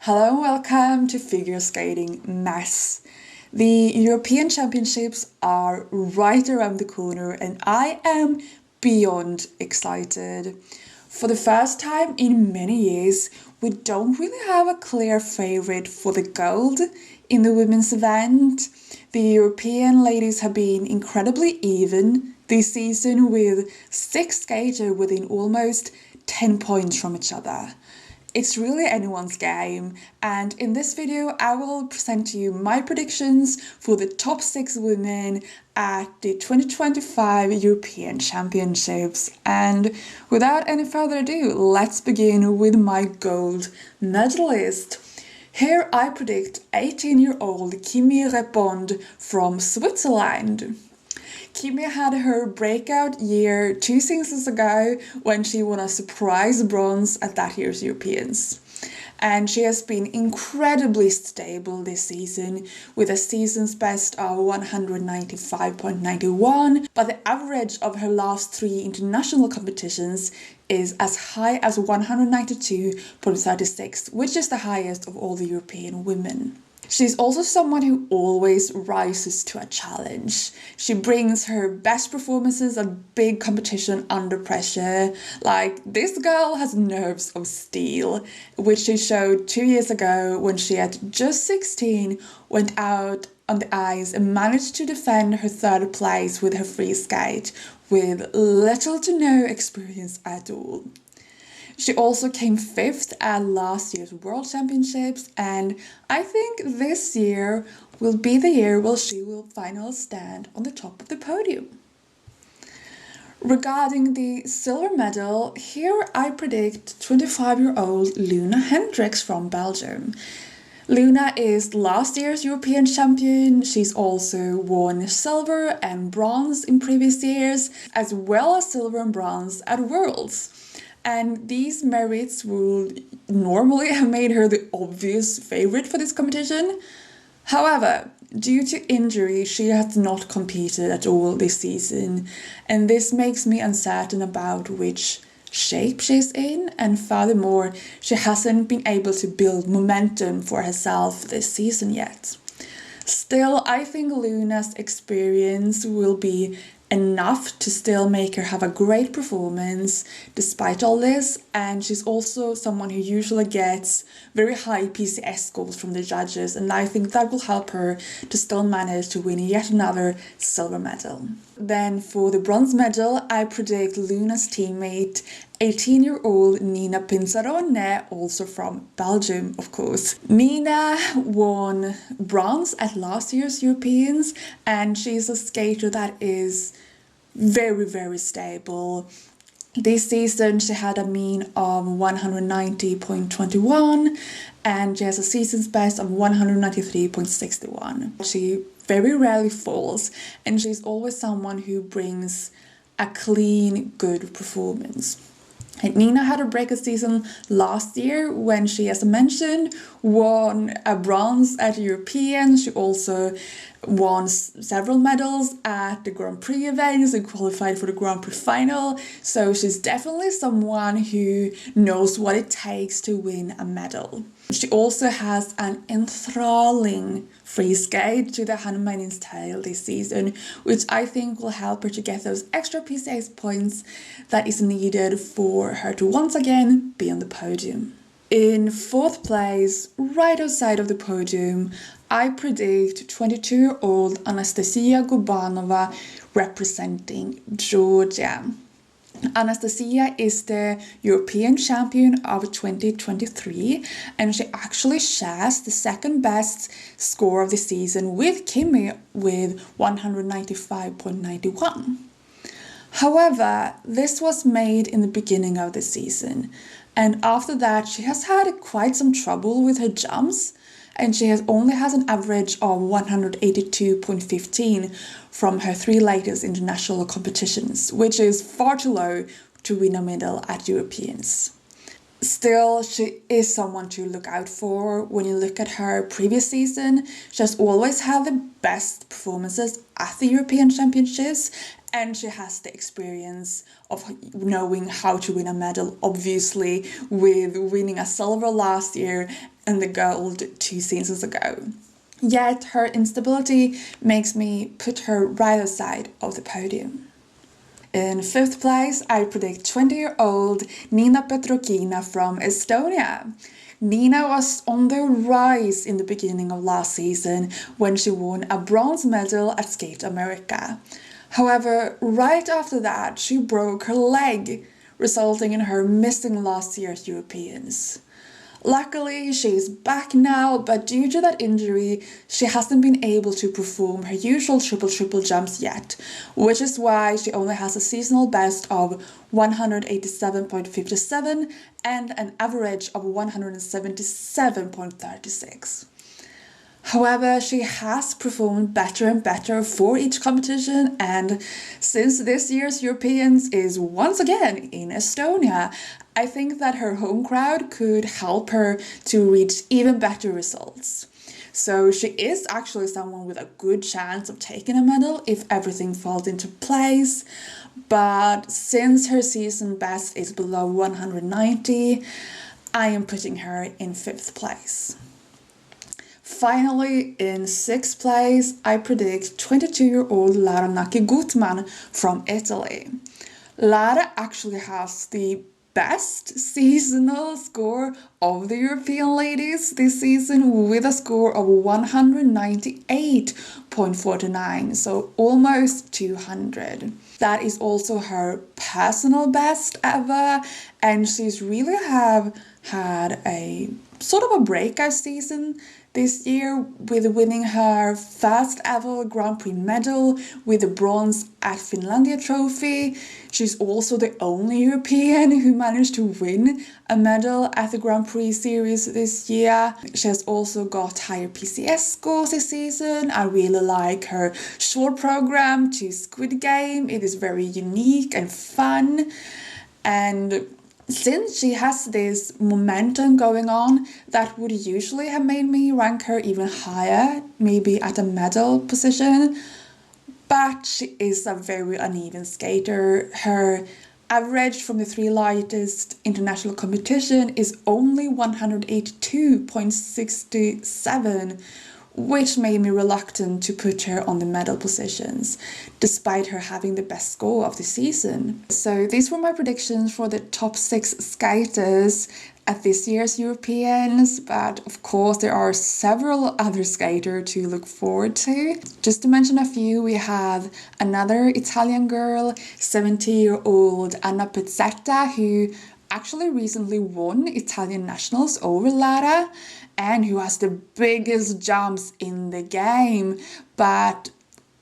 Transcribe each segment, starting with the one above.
Hello and welcome to Figure Skating Mess. The European Championships are right around the corner and I am beyond excited. For the first time in many years, we don't really have a clear favourite for the gold in the women's event. The European ladies have been incredibly even this season, with 6 skaters within almost 10 points from each other. It's really anyone's game, and in this video I will present to you my predictions for the top 6 women at the 2025 European Championships. And without any further ado, let's begin with my gold medalist. Here I predict 18-year-old Kimi Repond from Switzerland. Kimi had her breakout year 2 seasons ago when she won a surprise bronze at that year's Europeans. And she has been incredibly stable this season with a season's best of 195.91, but the average of her last 3 international competitions is as high as 192.36, which is the highest of all the European women. She's also someone who always rises to a challenge. She brings her best performances at big competition under pressure. Like, this girl has nerves of steel, which she showed 2 years ago when she at just 16 went out on the ice and managed to defend her 3rd place with her free skate with little to no experience at all. She also came 5th at last year's World Championships, and I think this year will be the year where she will finally stand on the top of the podium. Regarding the silver medal, here I predict 25-year-old Loena Hendricks from Belgium. Loena is last year's European champion. She's also won silver and bronze in previous years, as well as silver and bronze at Worlds. And these merits would normally have made her the obvious favourite for this competition. However, due to injury, she has not competed at all this season, and this makes me uncertain about which shape she's in, and furthermore, she hasn't been able to build momentum for herself this season yet. Still, I think Luna's experience will be enough to still make her have a great performance despite all this, and she's also someone who usually gets very high PCS scores from the judges, and I think that will help her to still manage to win yet another silver medal. Then for the bronze medal, I predict Luna's teammate 18-year-old Nina Pinzarone, also from Belgium, of course. Nina won bronze at last year's Europeans, and she's a skater that is very, very stable. This season she had a mean of 190.21 and she has a season's best of 193.61. She very rarely falls, and she's always someone who brings a clean, good performance. And Nina had a breakout season last year when she, as I mentioned, won a bronze at Europeans. She also won several medals at the Grand Prix events and qualified for the Grand Prix final. So she's definitely someone who knows what it takes to win a medal. She also has an enthralling free skate to the Handmaid's Tale this season, which I think will help her to get those extra PCS points that is needed for her to once again be on the podium. In 4th place, right outside of the podium, I predict 22-year-old Anastasia Gubanova representing Georgia. Anastasia is the European champion of 2023, and she actually shares the 2nd best score of the season with Kimi with 195.91. However, this was made in the beginning of the season, and after that she has had quite some trouble with her jumps, and she only has an average of 182.15 from her 3 latest international competitions, which is far too low to win a medal at Europeans. Still, she is someone to look out for. When you look at her previous season, she has always had the best performances at the European Championships, and she has the experience of knowing how to win a medal, obviously, with winning a silver last year and the gold 2 seasons ago. Yet her instability makes me put her right outside of the podium. In 5th place, I predict 20-year-old Nina Petrokina from Estonia. Nina was on the rise in the beginning of last season when she won a bronze medal at Skate America. However, right after that, she broke her leg, resulting in her missing last year's Europeans. Luckily, she is back now, but due to that injury, she hasn't been able to perform her usual triple jumps yet, which is why she only has a seasonal best of 187.57 and an average of 177.36. However, she has performed better and better for each competition, and since this year's Europeans is once again in Estonia, I think that her home crowd could help her to reach even better results. So she is actually someone with a good chance of taking a medal if everything falls into place, but since her season best is below 190, I am putting her in 5th place. Finally, in 6th place, I predict 22-year-old Lara Naki-Gutman from Italy. Lara actually has the best seasonal score of the European ladies this season with a score of 198.49, so almost 200. That is also her personal best ever, and she's really have had a sort of a breakout season this year with winning her first ever Grand Prix medal with the bronze at Finlandia Trophy. She's also the only European who managed to win a medal at the Grand Prix series this year. She has also got higher PCS scores this season. I really like her short program to Squid Game. It is very unique and fun, and since she has this momentum going on, that would usually have made me rank her even higher, maybe at a medal position. But she is a very uneven skater. Her average from the 3 lightest international competition is only 182.67, which made me reluctant to put her on the medal positions, despite her having the best score of the season. So these were my predictions for the top 6 skaters at this year's Europeans, but of course there are several other skaters to look forward to. Just to mention a few, we have another Italian girl, 70-year-old Anna Pezzetta, who actually recently won Italian nationals over Lara, and who has the biggest jumps in the game, but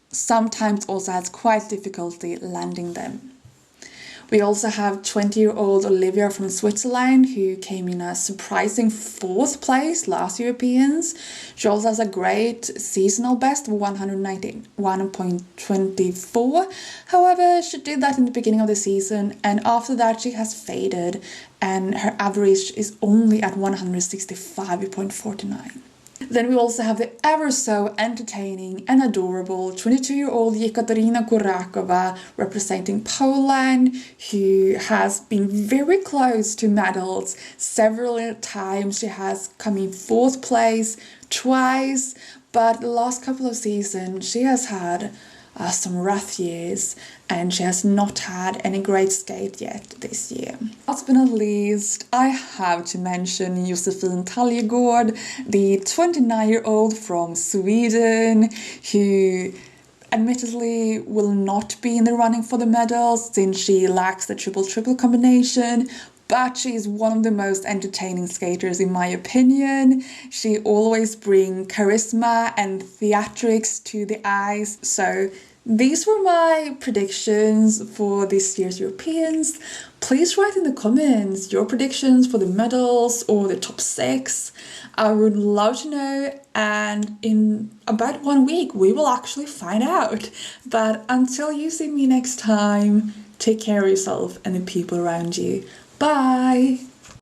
sometimes also has quite difficulty landing them. We also have 20-year-old Olivia from Switzerland, who came in a surprising 4th place last Europeans. She also has a great seasonal best of 191.24. However, she did that in the beginning of the season, and after that she has faded, and her average is only at 165.49. Then we also have the ever so entertaining and adorable 22-year-old Yekaterina Kurakova representing Poland, who has been very close to medals several times. She has come in 4th place twice, but the last couple of seasons she has had some rough years, and she has not had any great skate yet this year. Last but not least, I have to mention Josefin Taljegård, the 29-year-old from Sweden, who admittedly will not be in the running for the medals since she lacks the triple combination, but she's one of the most entertaining skaters in my opinion. She always brings charisma and theatrics to the ice. So these were my predictions for this year's Europeans. Please write in the comments your predictions for the medals or the top 6. I would love to know, and in about 1 week we will actually find out. But until you see me next time, take care of yourself and the people around you. Bye!